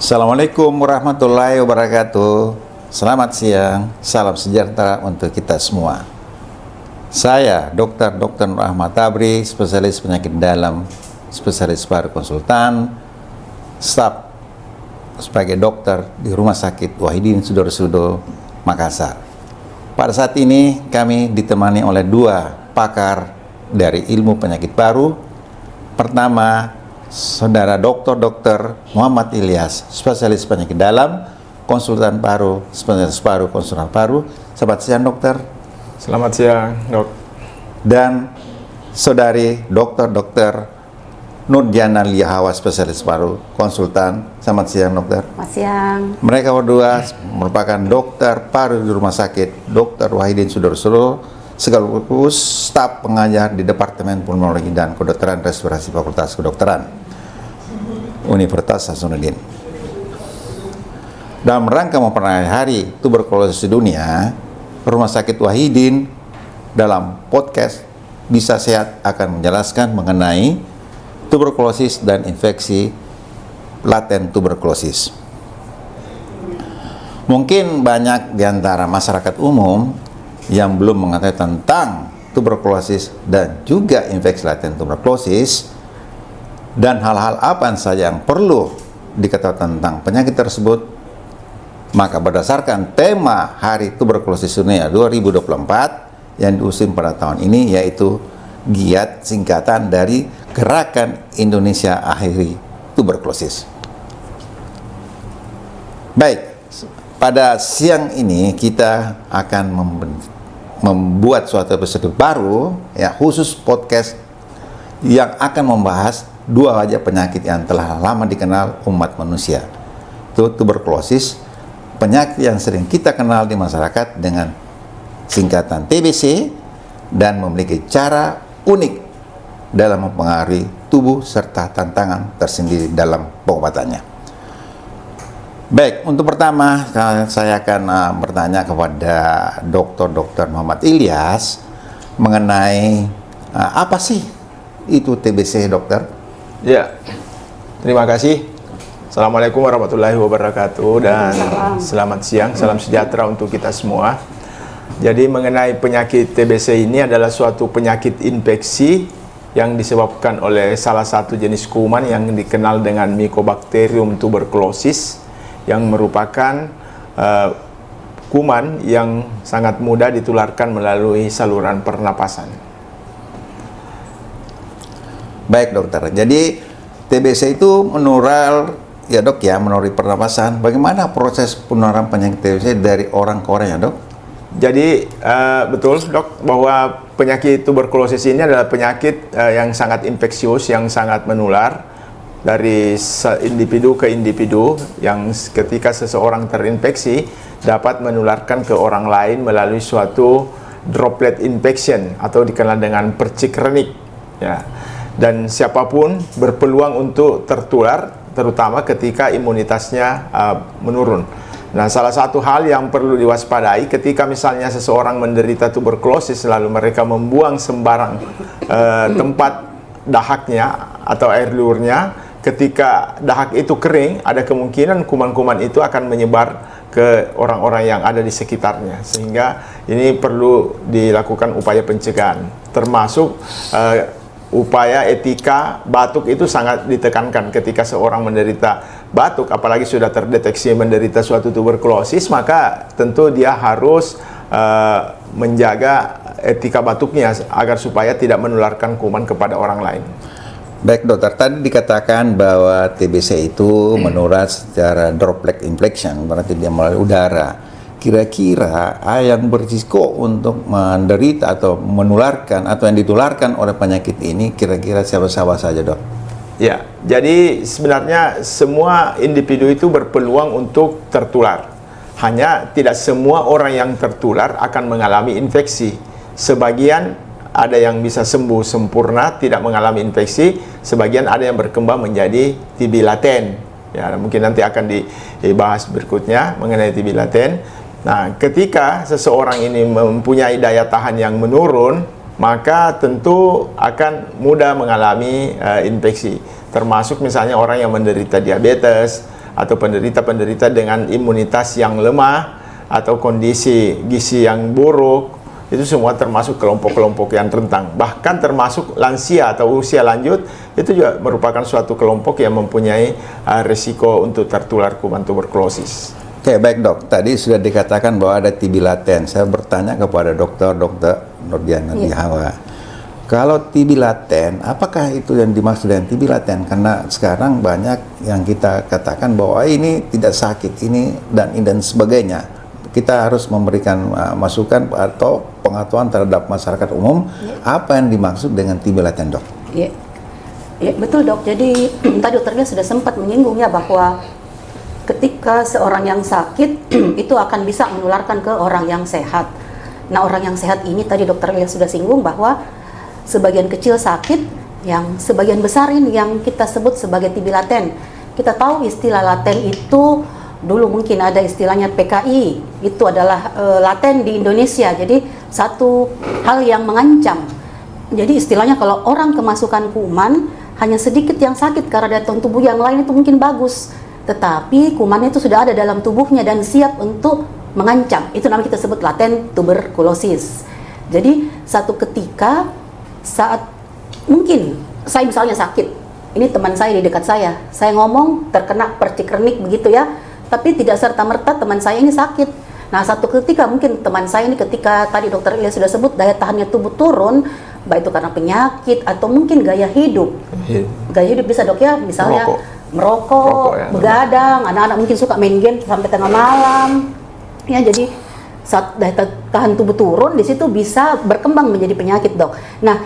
Assalamualaikum warahmatullahi wabarakatuh. Selamat siang, salam sejahtera untuk kita semua. Saya Dr. Nur Ahmad Tabri, spesialis penyakit dalam, spesialis paru konsultan, staf sebagai dokter di Rumah Sakit Wahidin Sudarsono, Makassar. Pada saat ini kami ditemani oleh dua pakar dari ilmu penyakit paru. Pertama, Saudara Dr. Muhammad Ilyas, spesialis penyakit dalam, konsultan paru, spesialis paru, konsultan paru. Selamat siang, dokter. Selamat siang, dok. Dan Saudari Dr. Nurjana Liahawa, spesialis paru, konsultan. Selamat siang, dokter. Selamat siang. Mereka berdua merupakan dokter paru di Rumah Sakit Dr. Wahidin Sudarsono, sekaligus staf pengajar di Departemen Pulmonologi dan Kedokteran Respirasi Fakultas Kedokteran Universitas Hasanuddin. Dalam rangka memperingati Hari Tuberkulosis Dunia, Rumah Sakit Wahidin dalam podcast Bisa Sehat akan menjelaskan mengenai tuberkulosis dan infeksi laten tuberkulosis. Mungkin banyak di antara masyarakat umum yang belum mengetahui tentang tuberkulosis dan juga infeksi laten tuberkulosis, dan hal-hal apa saja yang perlu diketahui tentang penyakit tersebut. Maka berdasarkan tema Hari Tuberkulosis Dunia 2024 yang diusung pada tahun ini, yaitu GIAT, singkatan dari Gerakan Indonesia Akhiri Tuberkulosis. Baik, pada siang ini kita akan membuat suatu episode baru, ya, khusus podcast yang akan membahas dua wajah penyakit yang telah lama dikenal umat manusia, itu tuberkulosis, penyakit yang sering kita kenal di masyarakat dengan singkatan TBC, dan memiliki cara unik dalam mempengaruhi tubuh serta tantangan tersendiri dalam pengobatannya. Baik, untuk pertama saya akan bertanya kepada Dr. Muhammad Ilyas mengenai apa sih itu TBC, dokter? Ya, terima kasih. Assalamualaikum warahmatullahi wabarakatuh dan selamat siang, salam sejahtera untuk kita semua. Jadi mengenai penyakit TBC ini adalah suatu penyakit infeksi yang disebabkan oleh salah satu jenis kuman yang dikenal dengan Mycobacterium tuberculosis, yang merupakan kuman yang sangat mudah ditularkan melalui saluran pernapasan. Baik, dokter. Jadi TBC itu menular, ya dok, ya, melalui pernapasan. Bagaimana proses penularan penyakit TBC dari orang ke orang, ya dok? Jadi betul, dok, bahwa penyakit tuberkulosis ini adalah penyakit yang sangat infeksius, yang sangat menular dari individu ke individu, yang ketika seseorang terinfeksi dapat menularkan ke orang lain melalui suatu droplet infection atau dikenal dengan percik renik, ya. Dan siapapun berpeluang untuk tertular, terutama ketika imunitasnya menurun. Nah, salah satu hal yang perlu diwaspadai ketika misalnya seseorang menderita tuberkulosis lalu mereka membuang sembarang tempat dahaknya atau air liurnya, ketika dahak itu kering, ada kemungkinan kuman-kuman itu akan menyebar ke orang-orang yang ada di sekitarnya, sehingga ini perlu dilakukan upaya pencegahan, termasuk upaya etika batuk itu sangat ditekankan. Ketika seorang menderita batuk, apalagi sudah terdeteksi menderita suatu tuberkulosis, maka tentu dia harus menjaga etika batuknya agar supaya tidak menularkan kuman kepada orang lain. Baik, dokter, tadi dikatakan bahwa TBC itu menular secara droplet infection, berarti dia melalui udara. Kira-kira yang berisiko untuk menderita atau menularkan atau yang ditularkan oleh penyakit ini kira-kira siapa-siapa saja, dok? Ya, jadi sebenarnya semua individu itu berpeluang untuk tertular. Hanya tidak semua orang yang tertular akan mengalami infeksi. Sebagian ada yang bisa sembuh sempurna, tidak mengalami infeksi. Sebagian ada yang berkembang menjadi TB laten. Ya, mungkin nanti akan dibahas berikutnya mengenai TB laten. Nah, ketika seseorang ini mempunyai daya tahan yang menurun, maka tentu akan mudah mengalami infeksi. Termasuk misalnya orang yang menderita diabetes, atau penderita-penderita dengan imunitas yang lemah atau kondisi gizi yang buruk, itu semua termasuk kelompok-kelompok yang rentan. Bahkan termasuk lansia atau usia lanjut, itu juga merupakan suatu kelompok yang mempunyai risiko untuk tertular kuman tuberkulosis. Oke, baik dok. Tadi sudah dikatakan bahwa ada TB laten. Saya bertanya kepada Dr. Nurdiana Dihawa. Kalau TB laten, apakah itu yang dimaksud dengan TB laten? Karena sekarang banyak yang kita katakan bahwa ini tidak sakit, ini dan sebagainya. Kita harus memberikan masukan atau pengetahuan terhadap masyarakat umum. Apa yang dimaksud dengan TB laten, dok? Ya, betul dok. Jadi tadi dokternya sudah sempat menyinggung ya bahwa ketika seorang yang sakit itu akan bisa menularkan ke orang yang sehat. Nah, orang yang sehat ini tadi dokter Ilyas sudah singgung bahwa sebagian kecil sakit, yang sebagian besar ini yang kita sebut sebagai TB laten. Kita tahu istilah laten itu dulu mungkin ada istilahnya PKI, itu adalah laten di Indonesia. Jadi satu hal yang mengancam. Jadi istilahnya kalau orang kemasukan kuman hanya sedikit yang sakit karena daya tahan tubuh yang lain itu mungkin bagus. Tetapi kumannya itu sudah ada dalam tubuhnya dan siap untuk mengancam. Itu namanya kita sebut laten tuberkulosis. Jadi satu ketika saat mungkin saya misalnya sakit, ini teman saya di dekat saya ngomong terkena percik renik begitu ya, tapi tidak serta-merta teman saya ini sakit. Nah, satu ketika mungkin teman saya ini ketika tadi dokter Ilyas sudah sebut daya tahannya tubuh turun, baik itu karena penyakit atau mungkin gaya hidup. Gaya hidup bisa dok ya, misalnya merokok ya, begadang, anak-anak mungkin suka main game sampai tengah malam. Ya, jadi saat daya tahan tubuh turun, di situ bisa berkembang menjadi penyakit, dok. Nah,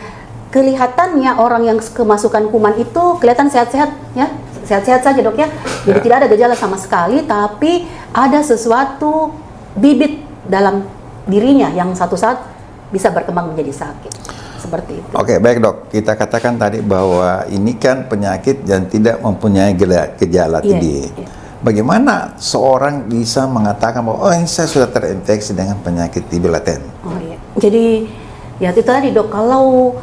kelihatannya orang yang kemasukan kuman itu kelihatan sehat-sehat, ya, sehat-sehat saja, dok ya. Jadi tidak ada gejala sama sekali, tapi ada sesuatu bibit dalam dirinya yang satu saat bisa berkembang menjadi sakit. Seperti itu. Oke, baik dok. Kita katakan tadi bahwa ini kan penyakit yang tidak mempunyai gejala TB. Bagaimana seorang bisa mengatakan bahwa saya sudah terinfeksi dengan penyakit TB laten? Jadi ya itu tadi dok. Kalau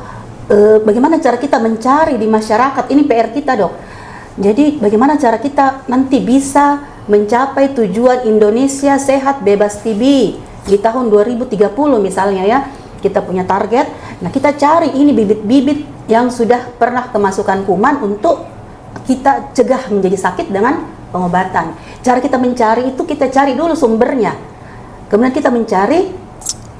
bagaimana cara kita mencari di masyarakat, ini PR kita dok. Jadi bagaimana cara kita nanti bisa mencapai tujuan Indonesia sehat bebas TB di tahun 2030 misalnya ya. Kita punya target. Nah, kita cari ini bibit-bibit yang sudah pernah kemasukan kuman untuk kita cegah menjadi sakit dengan pengobatan. Cara kita mencari itu kita cari dulu sumbernya. Kemudian kita mencari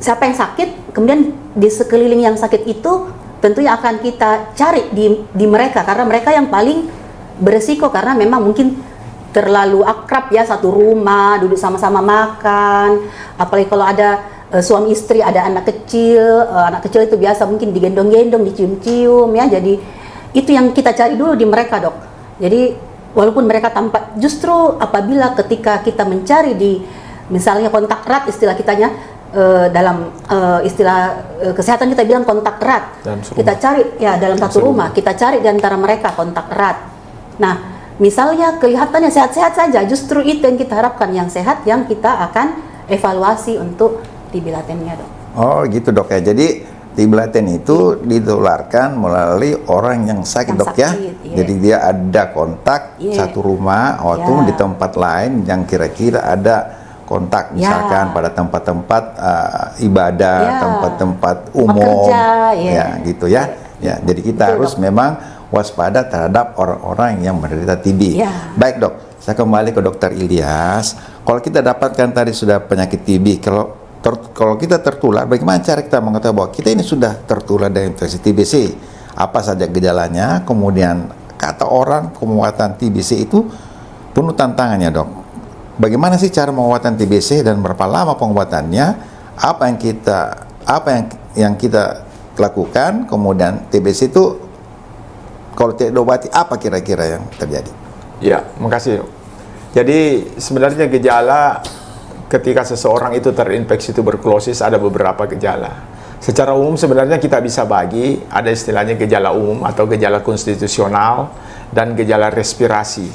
siapa yang sakit, kemudian di sekeliling yang sakit itu tentunya akan kita cari di mereka, karena mereka yang paling beresiko karena memang mungkin terlalu akrab ya, satu rumah, duduk sama-sama makan, apalagi kalau ada suami istri, ada anak kecil itu biasa mungkin digendong-gendong, dicium-cium ya. Jadi itu yang kita cari dulu di mereka, dok. Jadi walaupun mereka tampak, justru apabila ketika kita mencari di misalnya kontak erat, istilah kitanya dalam istilah kesehatan kita bilang kontak erat. Kita cari ya dalam satu rumah, kita cari di antara mereka kontak erat. Nah, misalnya kelihatannya sehat-sehat saja, justru itu yang kita harapkan, yang sehat yang kita akan evaluasi untuk TB latennya, dok. Oh gitu dok ya. Jadi TB laten itu ditularkan melalui orang yang sakit, dok ya. Jadi dia ada kontak satu rumah atau di tempat lain yang kira-kira ada kontak, misalkan pada tempat-tempat ibadah, tempat-tempat umum, ya gitu ya. Ya, jadi kita harus memang waspada terhadap orang-orang yang menderita TB. Baik dok, saya kembali ke dokter Ilyas. Kalau kita dapatkan tadi sudah penyakit TB, kalau kita tertular, bagaimana cara kita mengetahui bahwa kita ini sudah tertular dari infeksi TBC? Apa saja gejalanya? Kemudian kata orang pengobatan TBC itu penuh tantangannya, dok. Bagaimana sih cara pengobatan TBC dan berapa lama pengobatannya? Apa yang kita lakukan? Kemudian TBC itu kalau tidak diobati, apa kira-kira yang terjadi? Ya, makasih. Jadi sebenarnya gejala ketika seseorang itu terinfeksi tuberkulosis ada beberapa gejala. Secara umum sebenarnya kita bisa bagi, ada istilahnya gejala umum atau gejala konstitusional dan gejala respirasi.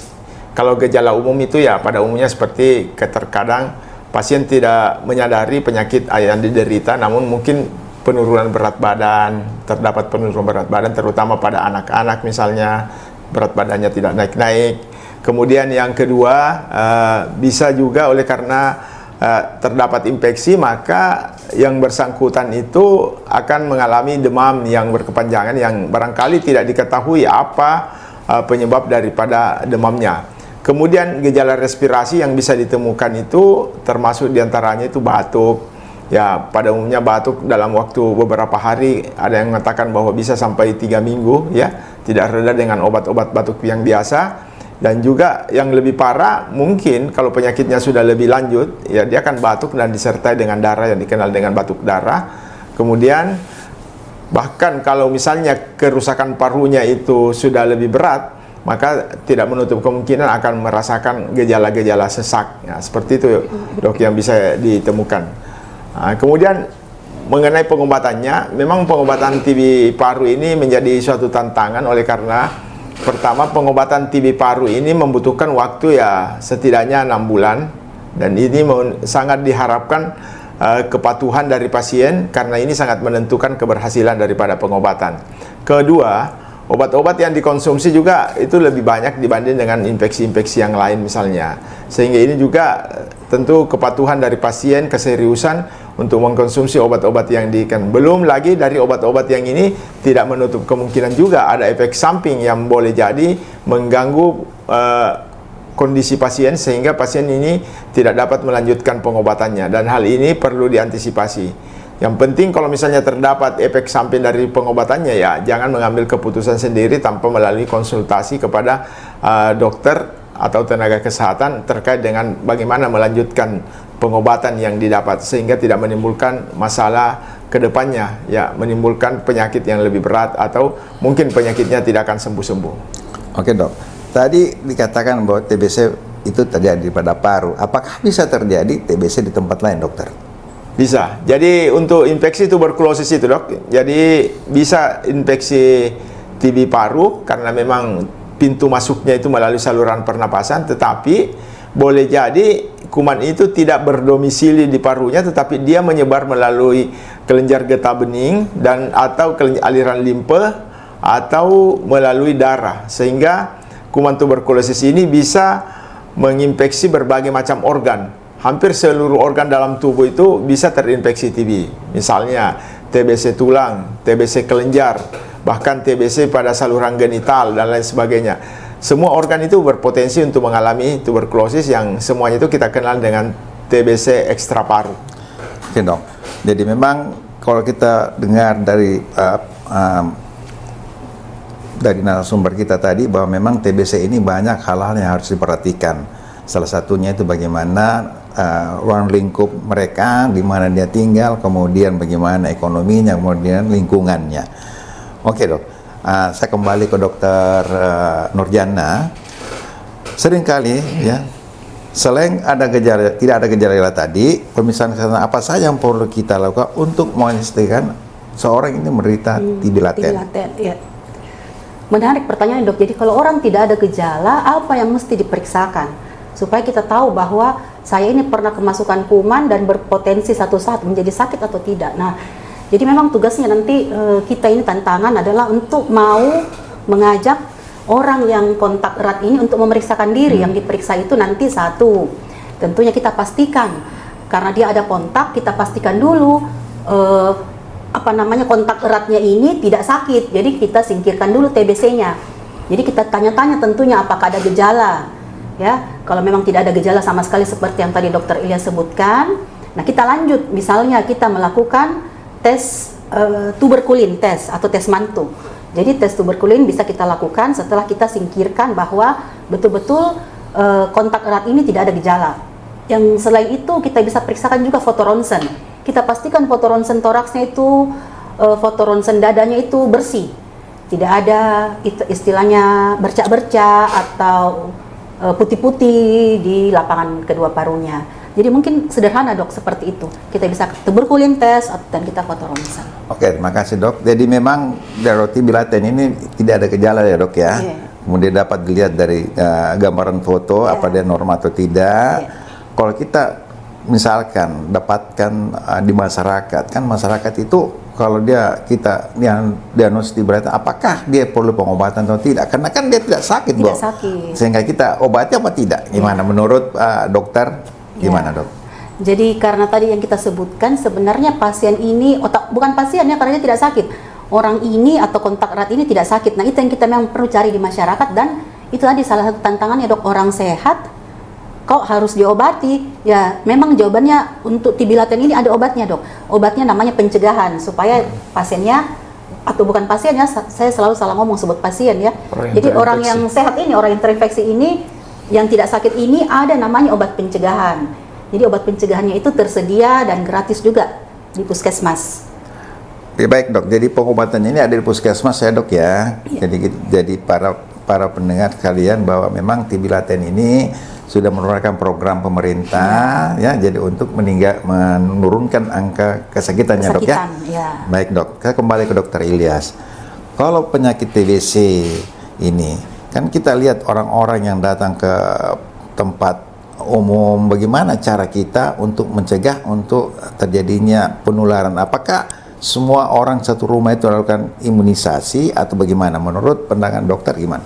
Kalau gejala umum itu ya pada umumnya seperti terkadang pasien tidak menyadari penyakit yang diderita, namun mungkin penurunan berat badan, terdapat penurunan berat badan terutama pada anak-anak misalnya, berat badannya tidak naik-naik. Kemudian yang kedua, bisa juga oleh karena terdapat infeksi, maka yang bersangkutan itu akan mengalami demam yang berkepanjangan yang barangkali tidak diketahui apa penyebab daripada demamnya. Kemudian gejala respirasi yang bisa ditemukan itu termasuk diantaranya itu batuk. Ya, pada umumnya batuk dalam waktu beberapa hari, ada yang mengatakan bahwa bisa sampai 3 minggu, ya, tidak reda dengan obat-obat batuk yang biasa. Dan juga yang lebih parah, mungkin kalau penyakitnya sudah lebih lanjut, ya dia akan batuk dan disertai dengan darah yang dikenal dengan batuk darah. Kemudian bahkan kalau misalnya kerusakan parunya itu sudah lebih berat, maka tidak menutup kemungkinan akan merasakan gejala-gejala sesak. Ya, seperti itu, dok, yang bisa ditemukan. Nah, kemudian mengenai pengobatannya, memang pengobatan TB paru ini menjadi suatu tantangan oleh karena pertama, pengobatan TB paru ini membutuhkan waktu ya setidaknya 6 bulan, dan ini sangat diharapkan kepatuhan dari pasien karena ini sangat menentukan keberhasilan daripada pengobatan. Kedua, obat-obat yang dikonsumsi juga itu lebih banyak dibanding dengan infeksi-infeksi yang lain misalnya, sehingga ini juga tentu kepatuhan dari pasien, keseriusan untuk mengkonsumsi obat-obat yang diberikan. Belum lagi dari obat-obat yang ini tidak menutup kemungkinan juga ada efek samping yang boleh jadi mengganggu kondisi pasien sehingga pasien ini tidak dapat melanjutkan pengobatannya, dan hal ini perlu diantisipasi. Yang penting kalau misalnya terdapat efek samping dari pengobatannya, ya jangan mengambil keputusan sendiri tanpa melalui konsultasi kepada dokter atau tenaga kesehatan terkait dengan bagaimana melanjutkan pengobatan yang didapat sehingga tidak menimbulkan masalah ke depannya, ya menimbulkan penyakit yang lebih berat atau mungkin penyakitnya tidak akan sembuh-sembuh. Oke, dok. Tadi dikatakan bahwa TBC itu terjadi pada paru. Apakah bisa terjadi TBC di tempat lain, dokter? Bisa. Jadi untuk infeksi tuberkulosis itu, dok, jadi bisa infeksi TB paru karena memang pintu masuknya itu melalui saluran pernapasan, tetapi boleh jadi kuman itu tidak berdomisili di parunya, tetapi dia menyebar melalui kelenjar getah bening dan atau aliran limpe atau melalui darah, sehingga kuman tuberkulosis ini bisa menginfeksi berbagai macam organ. Hampir seluruh organ dalam tubuh itu bisa terinfeksi TB. Misalnya TBC tulang, TBC kelenjar, bahkan TBC pada saluran genital dan lain sebagainya. Semua organ itu berpotensi untuk mengalami tuberkulosis yang semuanya itu kita kenal dengan TBC ekstra paru. Oke, dok. Jadi memang kalau kita dengar dari narasumber kita tadi bahwa memang TBC ini banyak hal-hal yang harus diperhatikan. Salah satunya itu bagaimana ruang lingkup mereka, di mana dia tinggal, kemudian bagaimana ekonominya, kemudian lingkungannya. Oke, dok. Saya kembali ke dokter Nurjana. Seringkali ya, selain ada gejala, tidak ada gejala tadi, pemeriksaan kesehatan apa saja yang perlu kita lakukan untuk memastikan seorang ini menderita TB laten? TB laten, ya. Menarik pertanyaan, dok. Jadi kalau orang tidak ada gejala, apa yang mesti diperiksakan supaya kita tahu bahwa saya ini pernah kemasukan kuman dan berpotensi satu saat menjadi sakit atau tidak. Nah, jadi memang tugasnya nanti kita ini tantangan adalah untuk mau mengajak orang yang kontak erat ini untuk memeriksakan diri. Yang diperiksa itu nanti satu, tentunya kita pastikan karena dia ada kontak, kita pastikan dulu kontak eratnya ini tidak sakit. Jadi kita singkirkan dulu TBC-nya. Jadi kita tanya-tanya tentunya apakah ada gejala. Ya, kalau memang tidak ada gejala sama sekali seperti yang tadi Dokter Ilyas sebutkan, nah kita lanjut, misalnya kita melakukan tes tuberkulin tes atau tes mantu. Jadi tes tuberkulin bisa kita lakukan setelah kita singkirkan bahwa betul-betul kontak erat ini tidak ada gejala. Yang selain itu kita bisa periksakan juga foto ronsen. Kita pastikan foto ronsen toraksnya itu, foto ronsen dadanya itu bersih, tidak ada istilahnya bercak-bercak atau putih-putih di lapangan kedua parunya. Jadi mungkin sederhana, dok, seperti itu. Kita bisa tuberkulin tes dan kita foto ronsen. Oke, terima kasih, dok. Jadi memang dari TB laten ini tidak ada gejala ya, dok ya. Kemudian dapat dilihat dari gambaran foto apa dia normal atau tidak. Kalau kita misalkan dapatkan di masyarakat, kan masyarakat itu kalau kita diagnosis TB-Leteng, apakah dia perlu pengobatan atau tidak? Karena kan dia tidak sakit, Tidak Dok. sakit. Sehingga kita obati apa tidak? Gimana menurut dokter? Gimana, Dok? Jadi karena tadi yang kita sebutkan, sebenarnya pasien ini bukan pasien ya, karena dia tidak sakit. Orang ini atau kontak erat ini tidak sakit. Nah, itu yang kita memang perlu cari di masyarakat, dan itu tadi salah satu tantangannya, Dok. Orang sehat kok harus diobati? Ya, memang jawabannya untuk TB-Leteng ini ada obatnya, Dok. Obatnya namanya pencegahan, supaya pasiennya, atau bukan pasien ya, saya selalu salah ngomong sebut pasien ya. Jadi orang yang sehat ini, orang yang terinfeksi ini, yang tidak sakit ini, ada namanya obat pencegahan. Jadi obat pencegahannya itu tersedia dan gratis juga di puskesmas. Ya, baik, Dok. Jadi pengobatan ini ada di puskesmas ya, Dok ya. Jadi para pendengar kalian bahwa memang TB-Leteng ini sudah mengeluarkan program pemerintah ya, jadi untuk menurunkan angka kesakitannya, Dok ya. Baik, Dok. Kita kembali ke Dokter Ilyas. Kalau penyakit TBC ini, kan kita lihat orang-orang yang datang ke tempat umum, bagaimana cara kita untuk mencegah untuk terjadinya penularan? Apakah semua orang satu rumah itu melakukan imunisasi atau bagaimana? Menurut pandangan dokter gimana?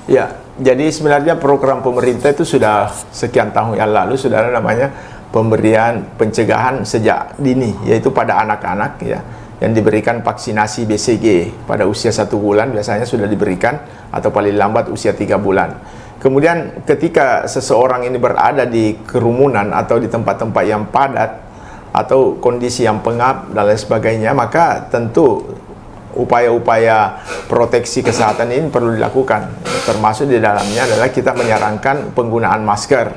Ya, jadi sebenarnya program pemerintah itu sudah sekian tahun yang lalu sudah ada namanya pemberian pencegahan sejak dini, yaitu pada anak-anak ya, yang diberikan vaksinasi BCG pada usia 1 bulan biasanya sudah diberikan, atau paling lambat usia 3 bulan. Kemudian ketika seseorang ini berada di kerumunan atau di tempat-tempat yang padat atau kondisi yang pengap dan lain sebagainya, maka tentu upaya-upaya proteksi kesehatan ini perlu dilakukan. Termasuk di dalamnya adalah kita menyarankan penggunaan masker,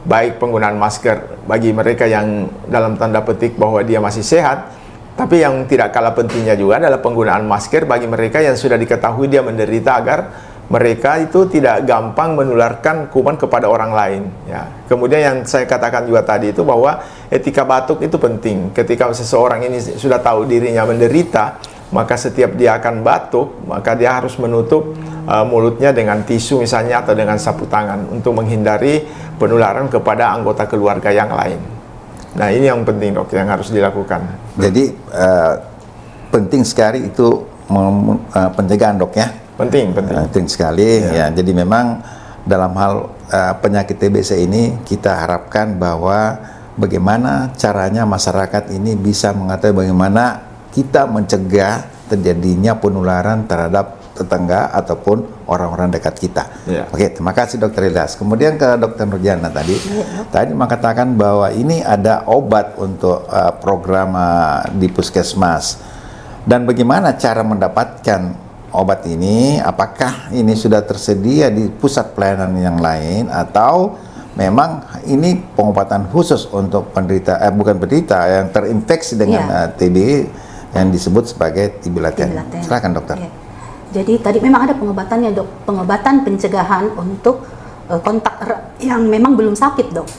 baik penggunaan masker bagi mereka yang dalam tanda petik bahwa dia masih sehat, tapi yang tidak kalah pentingnya juga adalah penggunaan masker bagi mereka yang sudah diketahui dia menderita, agar mereka itu tidak gampang menularkan kuman kepada orang lain ya. Kemudian yang saya katakan juga tadi itu bahwa etika batuk itu penting. Ketika seseorang ini sudah tahu dirinya menderita, maka setiap dia akan batuk, maka dia harus menutup mulutnya dengan tisu misalnya, atau dengan sapu tangan, untuk menghindari penularan kepada anggota keluarga yang lain. Nah, ini yang penting, Dok, yang harus dilakukan. Jadi penting sekali itu pencegahan, Dok ya. Penting Sekali ya. Jadi memang dalam hal penyakit TBC ini kita harapkan bahwa bagaimana caranya masyarakat ini bisa mengetahui bagaimana kita mencegah terjadinya penularan terhadap tetangga ataupun orang-orang dekat kita. Oke, terima kasih Dokter Ilyas. Kemudian ke Dokter Nurjana tadi mengatakan bahwa ini ada obat untuk program di puskesmas. Dan bagaimana cara mendapatkan obat ini? Apakah ini sudah tersedia di pusat pelayanan yang lain, atau memang ini pengobatan khusus untuk yang terinfeksi dengan TB yang disebut sebagai TB-Leteng? Silakan, Dokter. Ya. Jadi tadi memang ada pengobatannya, Dok. Pengobatan pencegahan untuk kontak erat yang memang belum sakit, Dok.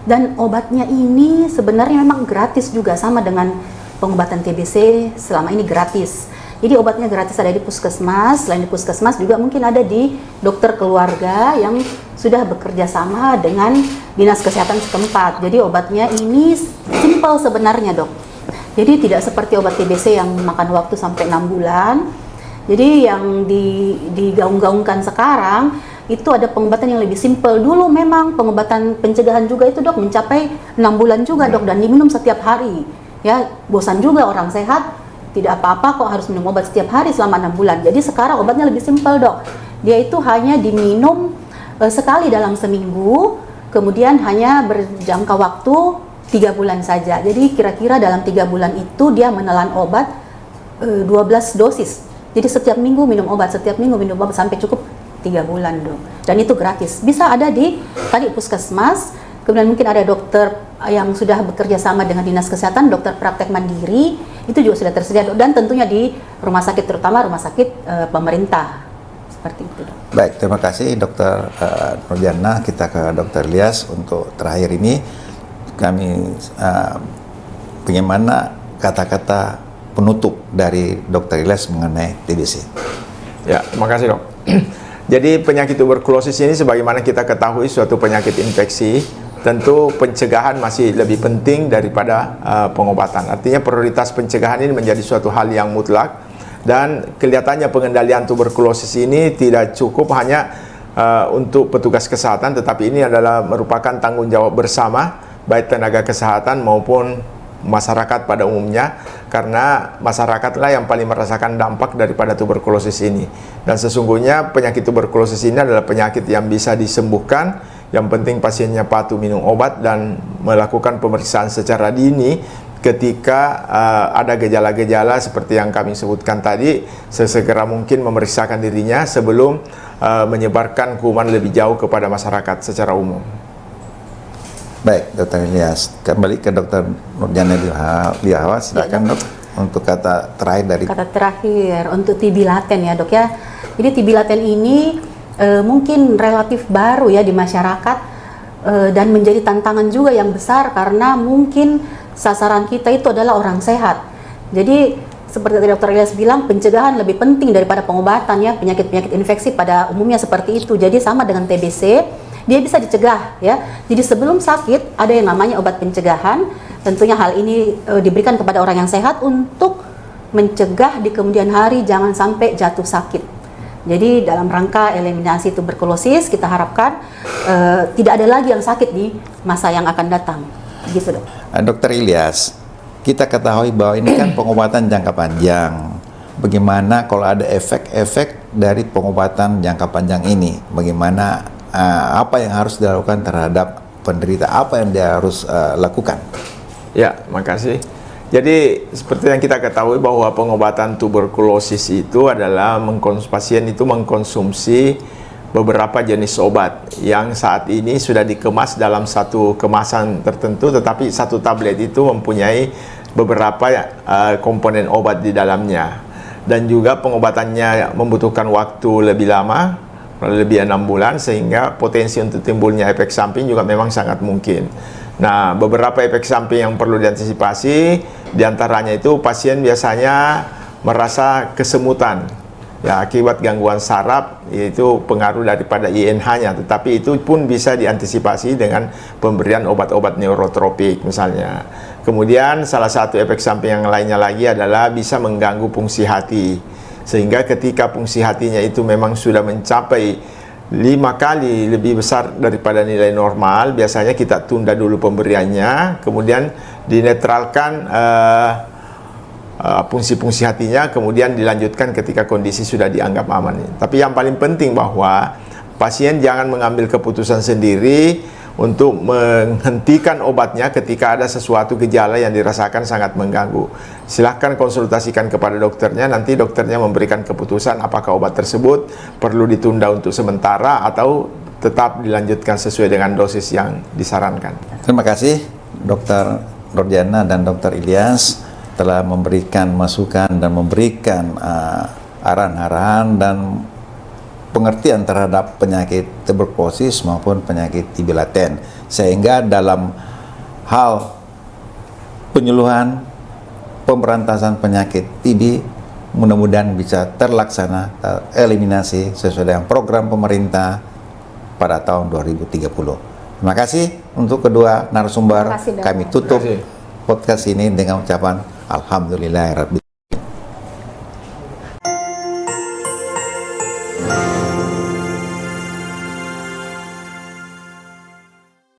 Dan obatnya ini sebenarnya memang gratis juga, sama dengan pengobatan TBC selama ini gratis. Jadi obatnya gratis ada di puskesmas. Selain di puskesmas juga mungkin ada di dokter keluarga yang sudah bekerja sama dengan dinas kesehatan setempat. Jadi obatnya ini simpel sebenarnya, Dok. Jadi tidak seperti obat TBC yang makan waktu sampai 6 bulan. Jadi yang digaung-gaungkan sekarang itu ada pengobatan yang lebih simpel. Dulu memang pengobatan pencegahan juga itu, Dok, mencapai 6 bulan juga, Dok, dan diminum setiap hari. Ya, bosan juga orang sehat, tidak apa-apa kok harus minum obat setiap hari selama 6 bulan. Jadi sekarang obatnya lebih simpel, Dok. Dia itu hanya diminum sekali dalam seminggu, kemudian hanya berjangka waktu 3 bulan saja. Jadi kira-kira dalam 3 bulan itu dia menelan obat 12 dosis. Jadi setiap minggu minum obat, sampai cukup 3 bulan, Dok. Dan itu gratis. Bisa ada di tadi puskesmas, kemudian mungkin ada dokter yang sudah bekerja sama dengan dinas kesehatan, dokter praktek mandiri, itu juga sudah tersedia, Dok. Dan tentunya di rumah sakit, terutama rumah sakit pemerintah. Seperti itu, Dok. Baik, terima kasih Dokter Nurjana. Kita ke Dokter Ilyas untuk terakhir ini. Kami bagaimana kata-kata penutup dari Dokter Ilyas mengenai TBC? Ya, terima kasih, Dok. Jadi penyakit tuberkulosis ini sebagaimana kita ketahui suatu penyakit infeksi tentu pencegahan masih lebih penting daripada pengobatan. Artinya prioritas pencegahan ini menjadi suatu hal yang mutlak, dan kelihatannya pengendalian tuberkulosis ini tidak cukup hanya untuk petugas kesehatan, tetapi ini adalah merupakan tanggung jawab bersama baik tenaga kesehatan maupun masyarakat pada umumnya, karena masyarakatlah yang paling merasakan dampak daripada tuberkulosis ini. Dan sesungguhnya penyakit tuberkulosis ini adalah penyakit yang bisa disembuhkan. Yang penting pasiennya patuh minum obat dan melakukan pemeriksaan secara dini ketika ada gejala-gejala seperti yang kami sebutkan tadi, sesegera mungkin memeriksakan dirinya sebelum menyebarkan kuman lebih jauh kepada masyarakat secara umum. Baik, Dr. Ilyas, kembali ke Dr. Nurjana Liahawa, silakan Dok untuk kata terakhir dari Kata terakhir untuk TB laten ya Dok ya. Jadi TB laten ini mungkin relatif baru ya di masyarakat, dan menjadi tantangan juga yang besar karena mungkin sasaran kita itu adalah orang sehat. Jadi seperti tadi Dr. Ilyas bilang, pencegahan lebih penting daripada pengobatan ya, penyakit-penyakit infeksi pada umumnya seperti itu. Jadi sama dengan TBC, dia bisa dicegah ya. Jadi sebelum sakit ada yang namanya obat pencegahan. Tentunya hal ini diberikan kepada orang yang sehat untuk mencegah di kemudian hari jangan sampai jatuh sakit. Jadi dalam rangka eliminasi tuberkulosis kita harapkan tidak ada lagi yang sakit di masa yang akan datang. Gitu Dok. Dr. Ilyas, kita ketahui bahwa ini kan pengobatan jangka panjang. Bagaimana kalau ada efek-efek dari pengobatan jangka panjang ini? Bagaimana apa yang harus dilakukan terhadap penderita? Apa yang dia harus lakukan? Ya, makasih. Jadi seperti yang kita ketahui bahwa pengobatan tuberkulosis itu adalah pasien itu mengkonsumsi beberapa jenis obat yang saat ini sudah dikemas dalam satu kemasan tertentu, tetapi satu tablet itu mempunyai beberapa komponen obat di dalamnya, dan juga pengobatannya membutuhkan waktu lebih lama, lebih 6 bulan, sehingga potensi untuk timbulnya efek samping juga memang sangat mungkin. Nah, beberapa efek samping yang perlu diantisipasi, diantaranya itu pasien biasanya merasa kesemutan ya akibat gangguan saraf, yaitu pengaruh daripada INH-nya, tetapi itu pun bisa diantisipasi dengan pemberian obat-obat neurotropik misalnya. Kemudian salah satu efek samping yang lainnya lagi adalah bisa mengganggu fungsi hati, sehingga ketika fungsi hatinya itu memang sudah mencapai 5 kali lebih besar daripada nilai normal, biasanya kita tunda dulu pemberiannya, kemudian dinetralkan fungsi-fungsi hatinya, kemudian dilanjutkan ketika kondisi sudah dianggap aman. Tapi yang paling penting bahwa pasien jangan mengambil keputusan sendiri untuk menghentikan obatnya ketika ada sesuatu gejala yang dirasakan sangat mengganggu. Silahkan konsultasikan kepada dokternya, nanti dokternya memberikan keputusan apakah obat tersebut perlu ditunda untuk sementara atau tetap dilanjutkan sesuai dengan dosis yang disarankan. Terima kasih Dr. Nurjana dan Dr. Ilyas telah memberikan masukan dan memberikan arahan-arahan dan pengertian terhadap penyakit tuberkulosis maupun penyakit TB laten, sehingga dalam hal penyuluhan pemberantasan penyakit TB mudah-mudahan bisa terlaksana, tereliminasi sesuai dengan program pemerintah pada tahun 2030. Terima kasih untuk kedua narasumber. Terima kasih, Dok. Kami tutup Terima kasih. podcast ini dengan ucapan Alhamdulillahirabbil